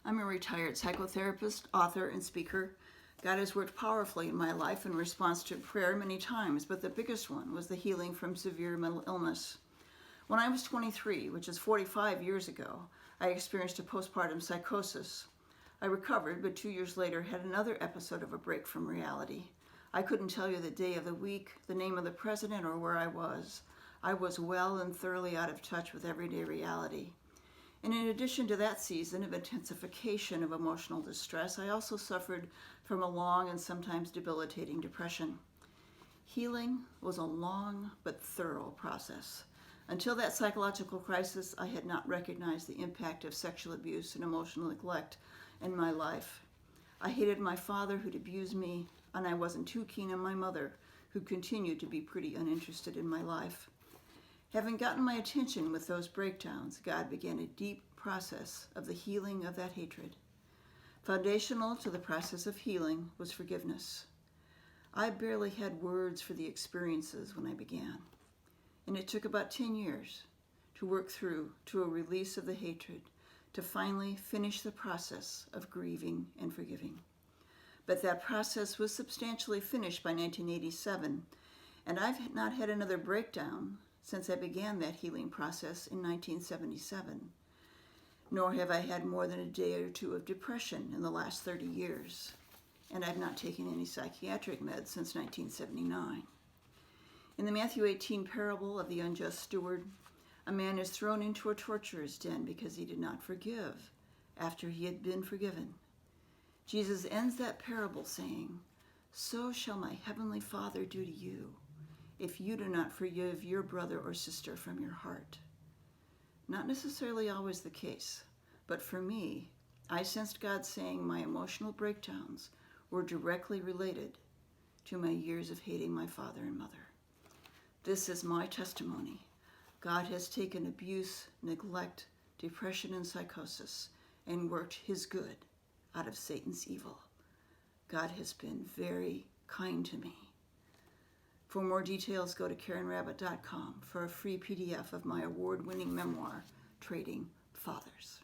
I'm a retired psychotherapist, author, and speaker. God has worked powerfully in my life in response to prayer many times, but the biggest one was the healing from severe mental illness. When I was 23, which is 45 years ago, I experienced a postpartum psychosis. I recovered, but 2 years later had another episode of a break from reality. I couldn't tell you the day of the week, the name of the president, or where I was. I was well and thoroughly out of touch with everyday reality. And in addition to that season of intensification of emotional distress, I also suffered from a long and sometimes debilitating depression. Healing was a long but thorough process. Until that psychological crisis, I had not recognized the impact of sexual abuse and emotional neglect in my life. I hated my father who'd abused me, and I wasn't too keen on my mother, who continued to be pretty uninterested in my life. Having gotten my attention with those breakdowns, God began a deep process of the healing of that hatred. Foundational to the process of healing was forgiveness. I barely had words for the experiences when I began, and it took about 10 years to work through to a release of the hatred, to finally finish the process of grieving and forgiving. But that process was substantially finished by 1987, and I've not had another breakdown since I began that healing process in 1977, nor have I had more than a day or two of depression in the last 30 years, and I've not taken any psychiatric meds since 1979. In the Matthew 18 parable of the unjust steward, a man is thrown into a torturer's den because he did not forgive after he had been forgiven. Jesus ends that parable saying, "So shall my heavenly Father do to you, if you do not forgive your brother or sister from your heart." Not necessarily always the case, but for me, I sensed God saying my emotional breakdowns were directly related to my years of hating my father and mother. This is my testimony. God has taken abuse, neglect, depression, and psychosis and worked his good out of Satan's evil. God has been very kind to me. For more details, go to KarenRabbitt.com for a free PDF of my award-winning memoir, Trading Fathers.